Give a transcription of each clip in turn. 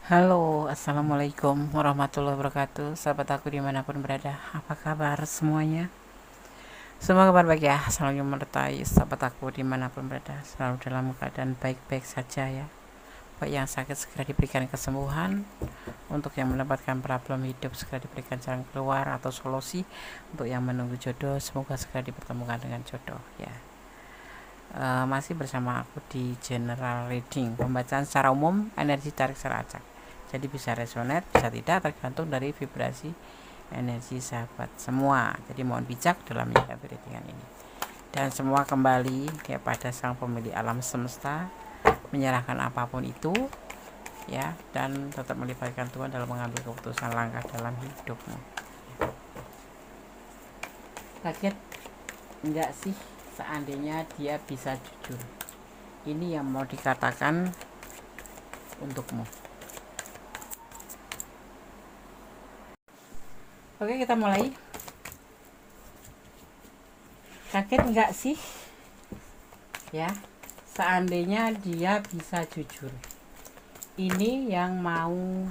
Halo, assalamualaikum warahmatullahi wabarakatuh. Sahabat aku dimanapun berada, apa kabar semuanya? Semua kabar baik ya, selalu menyertai sahabat aku dimanapun berada, selalu dalam keadaan baik-baik saja ya. Baik yang sakit segera diberikan kesembuhan, untuk yang mendapatkan problem hidup segera diberikan jalan keluar atau solusi, untuk yang menunggu jodoh semoga segera dipertemukan dengan jodoh ya. Masih bersama aku di general reading, pembacaan secara umum energi tarik secara acak, jadi bisa resonate bisa tidak tergantung dari vibrasi energi sahabat semua. Jadi mohon bijak dalam menyikapi readingan ini, dan semua kembali kepada sang pemilik alam semesta, menyerahkan apapun itu ya, dan tetap melibatkan Tuhan dalam mengambil keputusan langkah dalam hidupmu. Kaget enggak sih seandainya dia bisa jujur? Ini yang mau dikatakan untukmu. Oke, kita mulai. Kaget enggak sih ya seandainya dia bisa jujur? Ini yang mau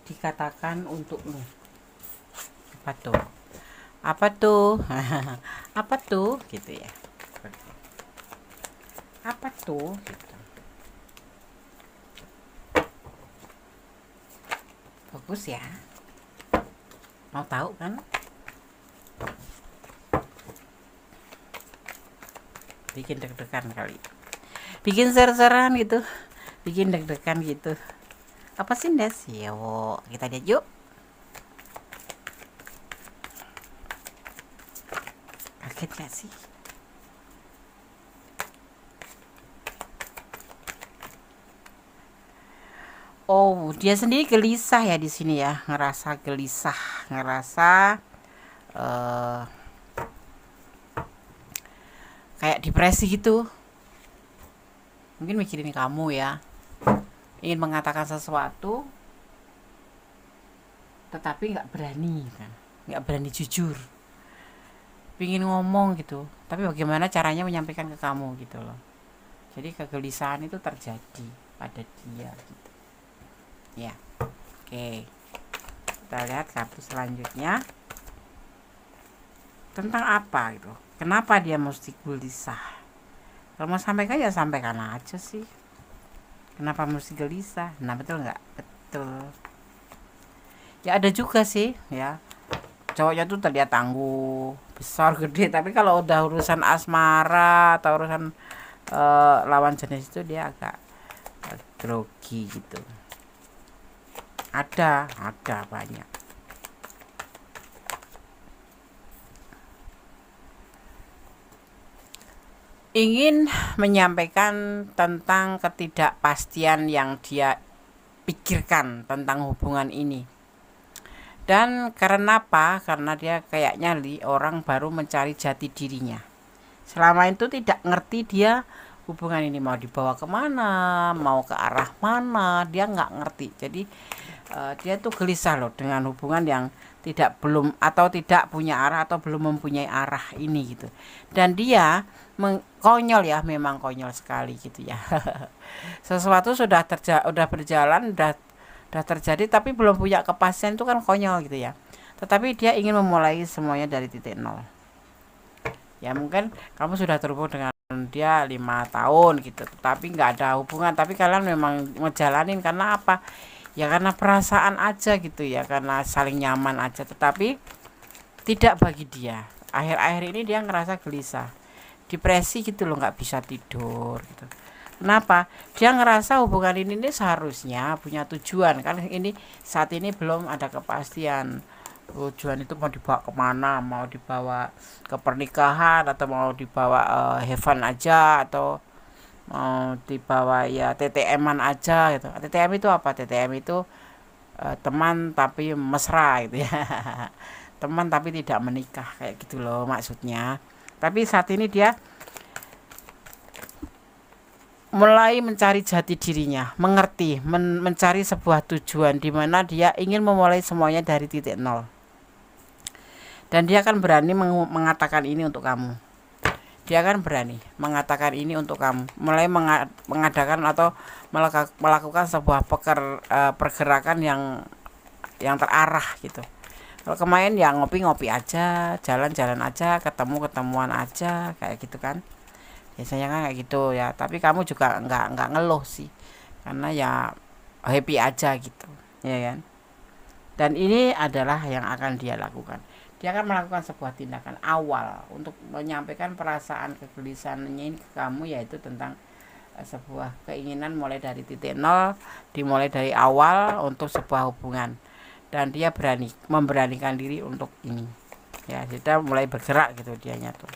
dikatakan untukmu. Apa tuh? Apa tuh? Apa tuh? Gitu ya. Apa tuh? Gitu. Fokus ya. Mau tahu kan? Bikin deg-degan kali. Bikin ser-seran gitu. Bikin deg-degan gitu. Apa sih Des? Yo, kita lihat yuk. Kaget gak sih? Oh, dia sendiri gelisah ya di sini ya, ngerasa gelisah, ngerasa uh, kayak depresi gitu. Mungkin mikirin kamu ya, ingin mengatakan sesuatu, tetapi nggak berani, kan? Nggak berani jujur. Pingin ngomong gitu, tapi bagaimana caranya menyampaikan ke kamu gitu loh. Jadi kegelisahan itu terjadi pada dia gitu. Ya, oke. Kita lihat kartu selanjutnya. Tentang apa gitu? Kenapa dia mesti gelisah? Kalau mau sampaikan ya sampaikan aja sih. Kenapa mesti gelisah? Nah, betul nggak? Betul. Ya ada juga sih ya. Cowoknya tuh terlihat tangguh, besar, gede. Tapi kalau udah urusan asmara atau urusan lawan jenis itu dia agak grogi gitu. Ada banyak. Ingin menyampaikan tentang ketidakpastian yang dia pikirkan tentang hubungan ini. Dan karena apa? Karena dia kayaknya orang baru mencari jati dirinya. Selama itu tidak ngerti dia hubungan ini mau dibawa kemana, mau ke arah mana, dia nggak ngerti. Jadi dia tuh gelisah loh dengan hubungan yang belum atau tidak punya arah atau belum mempunyai arah ini gitu. Dan dia konyol ya, memang konyol sekali gitu ya. Sesuatu udah berjalan, udah terjadi tapi belum punya kepastian, itu kan konyol gitu ya. Tetapi dia ingin memulai semuanya dari titik nol. Ya mungkin kamu sudah terhubung dengan dia 5 tahun gitu, tapi nggak ada hubungan, tapi kalian memang ngejalanin karena apa? Ya karena perasaan aja gitu ya, karena saling nyaman aja. Tetapi tidak bagi dia. Akhir-akhir ini dia ngerasa gelisah, depresi gitu loh, nggak bisa tidur gitu. Kenapa? Dia ngerasa hubungan ini seharusnya punya tujuan kan, ini saat ini belum ada kepastian. Tujuan itu mau dibawa kemana? Mau dibawa ke pernikahan atau mau dibawa heaven aja, atau mau dibawa ya TTM-an aja gitu. TTM itu apa? TTM itu teman tapi mesra gitu ya. Teman tapi tidak menikah kayak gitu loh maksudnya. Tapi saat ini dia mulai mencari jati dirinya, mengerti, mencari sebuah tujuan di mana dia ingin memulai semuanya dari titik nol. Dan dia akan berani mengatakan ini untuk kamu. dia kan berani mengatakan ini untuk kamu, mulai mengadakan atau melakukan sebuah pergerakan yang terarah gitu. Kalau kemarin ya ngopi-ngopi aja, jalan-jalan aja, ketemuan aja kayak gitu kan. Biasanya kan kayak gitu ya. Tapi kamu juga nggak ngeluh sih, karena ya happy aja gitu, ya kan. Dan ini adalah yang akan dia lakukan. Dia akan melakukan sebuah tindakan awal untuk menyampaikan perasaan kegelisahannya ini ke kamu, yaitu tentang sebuah keinginan mulai dari titik nol, dimulai dari awal untuk sebuah hubungan. Dan dia memberanikan diri untuk ini. Ya, kita mulai bergerak gitu dianya tuh.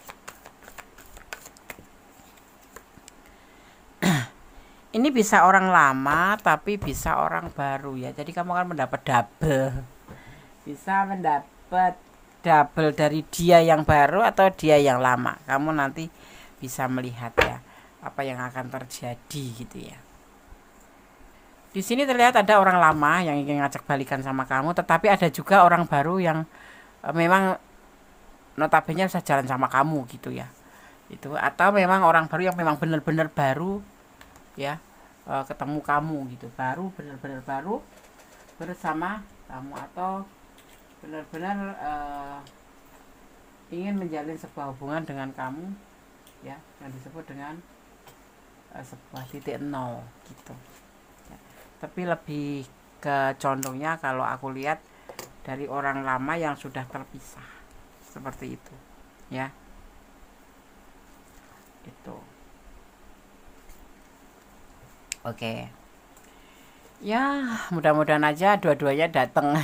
Ini bisa orang lama tapi bisa orang baru ya. Jadi kamu akan mendapat double. Bisa mendapat double dari dia yang baru atau dia yang lama. Kamu nanti bisa melihat ya apa yang akan terjadi gitu ya. Di sini terlihat ada orang lama yang ingin ngajak balikan sama kamu, tetapi ada juga orang baru yang memang notabene bisa jalan sama kamu gitu ya. Itu atau memang orang baru yang memang benar-benar baru ya, ketemu kamu gitu, baru benar-benar baru bersama kamu, atau benar-benar ingin menjalin sebuah hubungan dengan kamu ya, yang disebut dengan sebuah titik nol gitu. Tapi lebih ke condongnya kalau aku lihat dari orang lama yang sudah terpisah seperti itu ya, itu oke ya. Mudah-mudahan aja dua-duanya datang.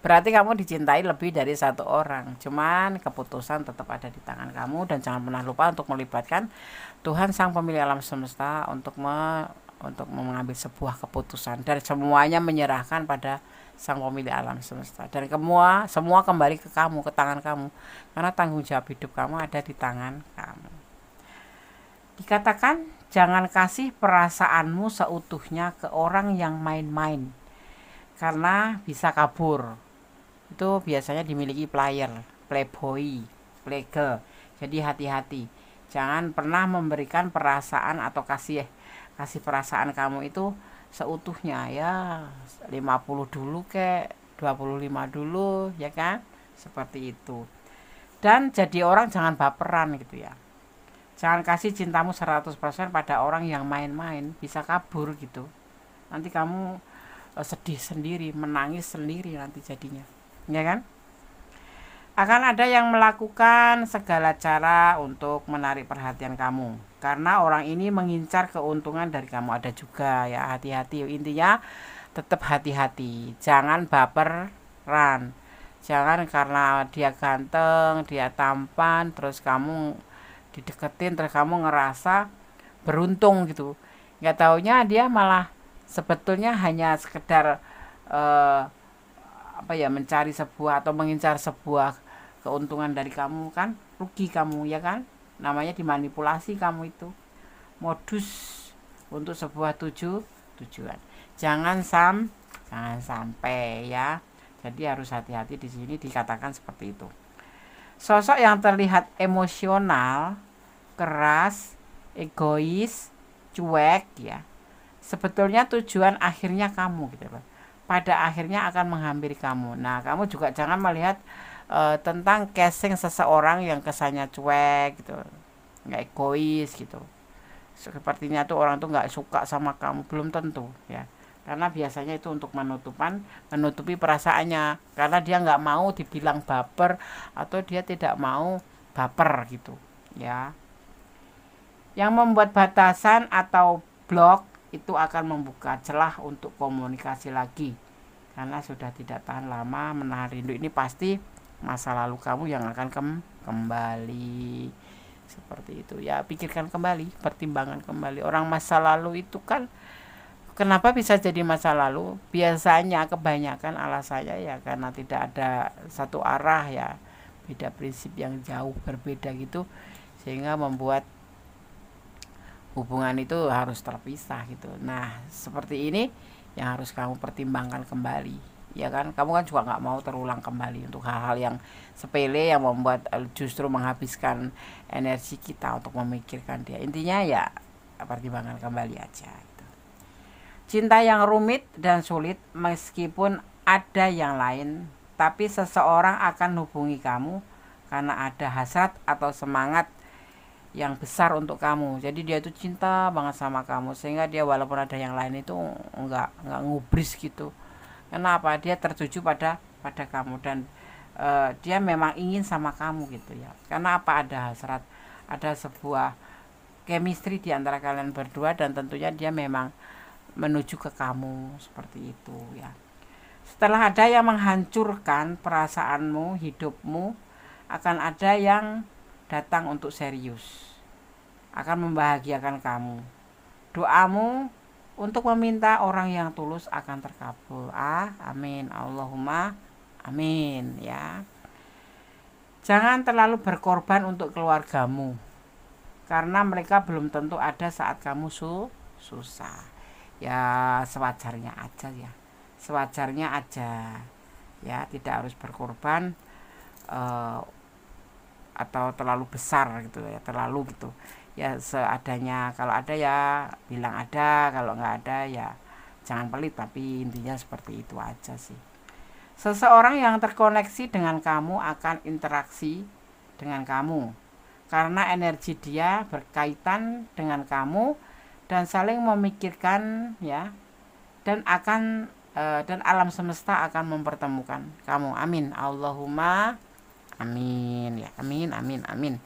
Berarti kamu dicintai lebih dari satu orang, cuman keputusan tetap ada di tangan kamu. Dan jangan pernah lupa untuk melibatkan Tuhan Sang Pemilik Alam Semesta untuk mengambil sebuah keputusan, dan semuanya menyerahkan pada Sang Pemilik Alam Semesta, dan semua kembali ke kamu, ke tangan kamu, karena tanggung jawab hidup kamu ada di tangan kamu. Dikatakan jangan kasih perasaanmu seutuhnya ke orang yang main-main, karena bisa kabur. Itu biasanya dimiliki playboy, playgirl. Jadi hati-hati, jangan pernah memberikan perasaan atau kasih perasaan kamu itu seutuhnya ya, 50 dulu kek, 25 dulu ya kan, seperti itu. Dan jadi orang jangan baperan gitu ya, jangan kasih cintamu 100% pada orang yang main-main, bisa kabur gitu. Nanti kamu sedih sendiri, menangis sendiri nanti jadinya, ya kan. Akan ada yang melakukan segala cara untuk menarik perhatian kamu, karena orang ini mengincar keuntungan dari kamu. Ada juga ya, hati-hati. Intinya tetap hati-hati, jangan baperan. Jangan karena dia ganteng, dia tampan, terus kamu dideketin, terus kamu ngerasa beruntung gitu. Nggak taunya dia malah sebetulnya hanya sekedar mencari sebuah atau mengincar sebuah keuntungan dari kamu, kan rugi kamu ya kan. Namanya dimanipulasi kamu, itu modus untuk sebuah tujuan. Jangan sampai ya. Jadi harus hati-hati. Di sini dikatakan seperti itu. Sosok yang terlihat emosional, keras, egois, cuek ya, sebetulnya tujuan akhirnya kamu gitu loh. Pada akhirnya akan menghampiri kamu. Nah, kamu juga jangan melihat tentang casing seseorang yang kesannya cuek gitu, nggak egois gitu. Sepertinya tuh orang tuh nggak suka sama kamu, belum tentu ya. Karena biasanya itu untuk menutupi perasaannya, karena dia nggak mau dibilang baper atau dia tidak mau baper gitu ya. Yang membuat batasan atau blok itu akan membuka celah untuk komunikasi lagi, karena sudah tidak tahan lama menahan rindu. Ini pasti masa lalu kamu yang akan kembali seperti itu ya. Pikirkan kembali, pertimbangkan kembali. Orang masa lalu itu kan kenapa bisa jadi masa lalu? Biasanya kebanyakan alasannya ya karena tidak ada satu arah ya, beda prinsip yang jauh berbeda gitu, sehingga membuat hubungan itu harus terpisah gitu. Nah, seperti ini yang harus kamu pertimbangkan kembali ya kan? Kamu kan juga nggak mau terulang kembali untuk hal-hal yang sepele yang membuat justru menghabiskan energi kita untuk memikirkan dia. Intinya ya pertimbangkan kembali aja. Cinta yang rumit dan sulit, meskipun ada yang lain, tapi seseorang akan hubungi kamu karena ada hasrat atau semangat yang besar untuk kamu. Jadi dia itu cinta banget sama kamu, sehingga dia walaupun ada yang lain itu nggak ngubris gitu. Kenapa? Dia tertuju pada kamu, dan dia memang ingin sama kamu gitu ya. Karena apa? Ada hasrat, ada sebuah chemistry di antara kalian berdua, dan tentunya dia memang menuju ke kamu seperti itu ya. Setelah ada yang menghancurkan perasaanmu, hidupmu, akan ada yang datang untuk serius, akan membahagiakan kamu. Doamu untuk meminta orang yang tulus akan terkabul. Amin. Allahumma amin ya. Jangan terlalu berkorban untuk keluargamu, karena mereka belum tentu ada saat kamu susah. Ya sewajarnya aja ya, sewajarnya aja ya, tidak harus berkorban atau terlalu besar gitu ya, terlalu gitu ya, seadanya. Kalau ada ya bilang ada, kalau nggak ada ya jangan pelit, tapi intinya seperti itu aja sih. Seseorang yang terkoneksi dengan kamu akan interaksi dengan kamu karena energi dia berkaitan dengan kamu dan saling memikirkan ya, dan dan alam semesta akan mempertemukan kamu. Amin. Allahumma amin ya. Amin amin amin.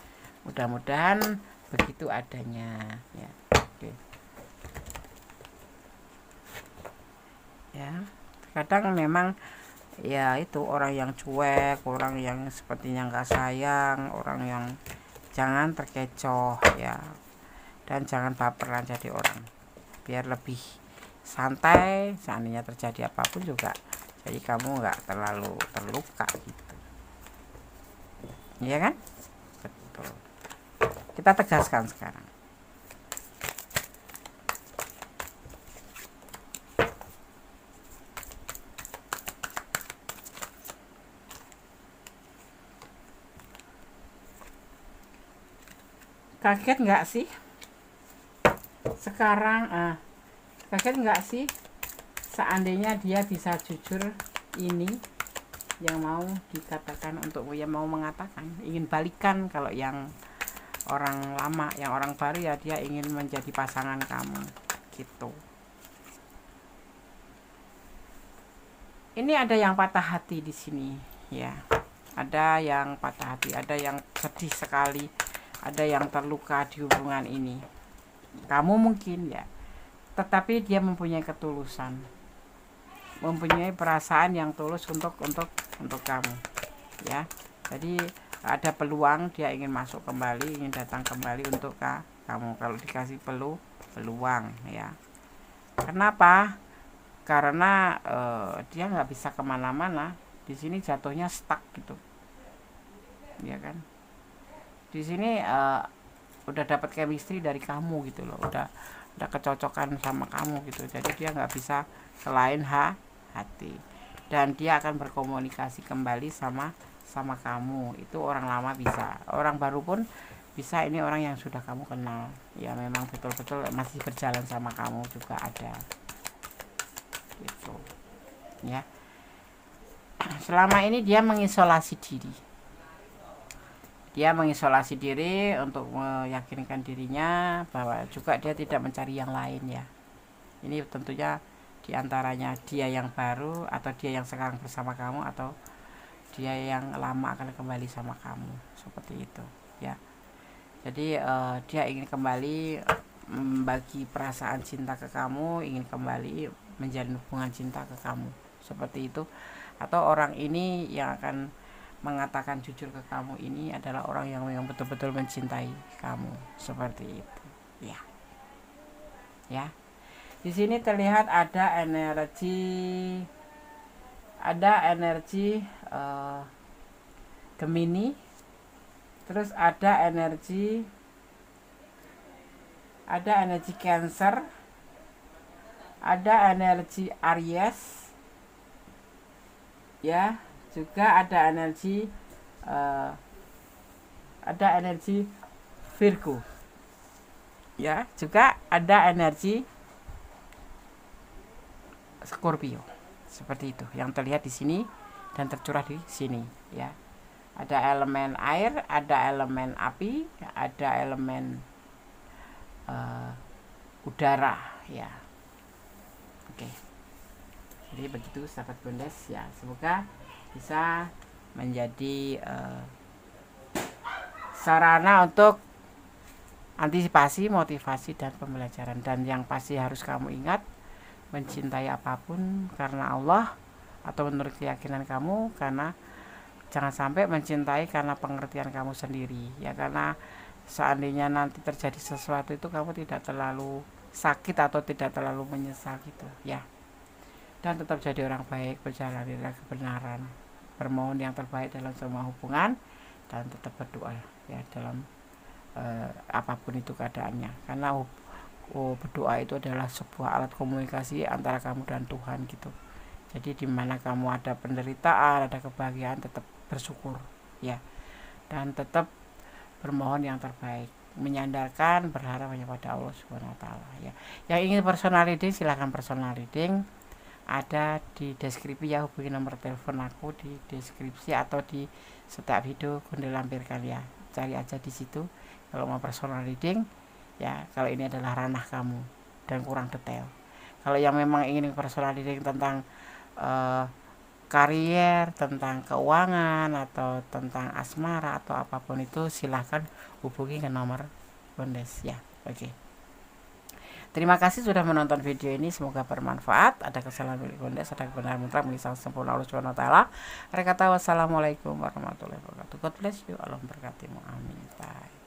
Mudah-mudahan begitu adanya ya. Oke. Ya, kadang memang ya itu orang yang cuek, orang yang sepertinya nggak sayang, orang yang jangan terkecoh ya, dan jangan baperan jadi orang, biar lebih santai. Seandainya terjadi apapun juga, jadi kamu nggak terlalu terluka gitu, ya kan? Betul. Kita tegaskan sekarang. Kaget nggak sih sekarang? Kaget nggak sih seandainya dia bisa jujur ini yang mau dikatakan, untuk yang mau mengatakan ingin balikan. Kalau yang orang lama, yang orang baru ya dia ingin menjadi pasangan kamu gitu. Ini ada yang patah hati di sini ya, ada yang patah hati, ada yang sedih sekali, ada yang terluka di hubungan ini. Kamu mungkin ya, tetapi dia mempunyai ketulusan, mempunyai perasaan yang tulus untuk kamu ya. Jadi ada peluang, dia ingin masuk kembali, ingin datang kembali untuk kamu kalau dikasih peluang ya. Kenapa? Karena dia nggak bisa kemana-mana di sini, jatuhnya stuck gitu ya kan. Di sini udah dapat chemistry dari kamu gitu loh, udah kecocokan sama kamu gitu, jadi dia nggak bisa selain hati, dan dia akan berkomunikasi kembali sama kamu. Itu orang lama bisa, orang baru pun bisa. Ini orang yang sudah kamu kenal ya, memang betul-betul masih berjalan sama kamu juga ada gitu ya. Selama ini dia mengisolasi diri, untuk meyakinkan dirinya bahwa juga dia tidak mencari yang lain ya. Ini tentunya diantaranya dia yang baru, atau dia yang sekarang bersama kamu, atau dia yang lama akan kembali sama kamu, seperti itu ya. Jadi dia ingin kembali membagi perasaan cinta ke kamu, ingin kembali menjalin hubungan cinta ke kamu, seperti itu. Atau orang ini yang akan mengatakan jujur ke kamu ini adalah orang yang betul-betul mencintai kamu, seperti itu ya. Ya, di sini terlihat ada energi Gemini, terus ada energi Cancer, ada energi Aries, ya. Juga ada energi Virgo, ya. Juga ada energi Scorpio, seperti itu yang terlihat di sini dan tercurah di sini, ya. Ada elemen air, ada elemen api, ada elemen udara, ya. Oke, jadi begitu sahabat Bondes, ya. Semoga bisa menjadi sarana untuk antisipasi, motivasi, dan pembelajaran. Dan yang pasti harus kamu ingat, mencintai apapun karena Allah atau menurut keyakinan kamu, karena jangan sampai mencintai karena pengertian kamu sendiri, ya. Karena seandainya nanti terjadi sesuatu itu kamu tidak terlalu sakit atau tidak terlalu menyesal gitu, ya. Dan tetap jadi orang baik, berjalan di dalam kebenaran, bermohon yang terbaik dalam semua hubungan, dan tetap berdoa, ya, dalam apapun itu keadaannya. Karena berdoa itu adalah sebuah alat komunikasi antara kamu dan Tuhan gitu. Jadi dimana kamu ada penderitaan, ada kebahagiaan, tetap bersyukur, ya. Dan tetap bermohon yang terbaik, menyandarkan, berharap hanya pada Allah Subhanahu wa taala, ya. Yang ingin personal reading silahkan personal reading, ada di deskripsi, ya. Hubungi nomor telepon aku di deskripsi atau di setiap video Gondel lampirkan, ya. Cari aja di situ kalau mau personal reading, ya. Kalau ini adalah ranah kamu dan kurang detail. Kalau yang memang ingin personal reading tentang karier, tentang keuangan, atau tentang asmara atau apapun itu, silahkan hubungi ke nomor Bondes, ya. Oke. Terima kasih sudah menonton video ini, semoga bermanfaat. Ada kesalahan milik Bondes, ada kebenaran mutlak milik Sang Sempurna Allah Subhanahu wa taala. Mereka tahu. Wassalamualaikum warahmatullahi wabarakatuh. God bless you. Allah memberkatimu. Amin. Bye.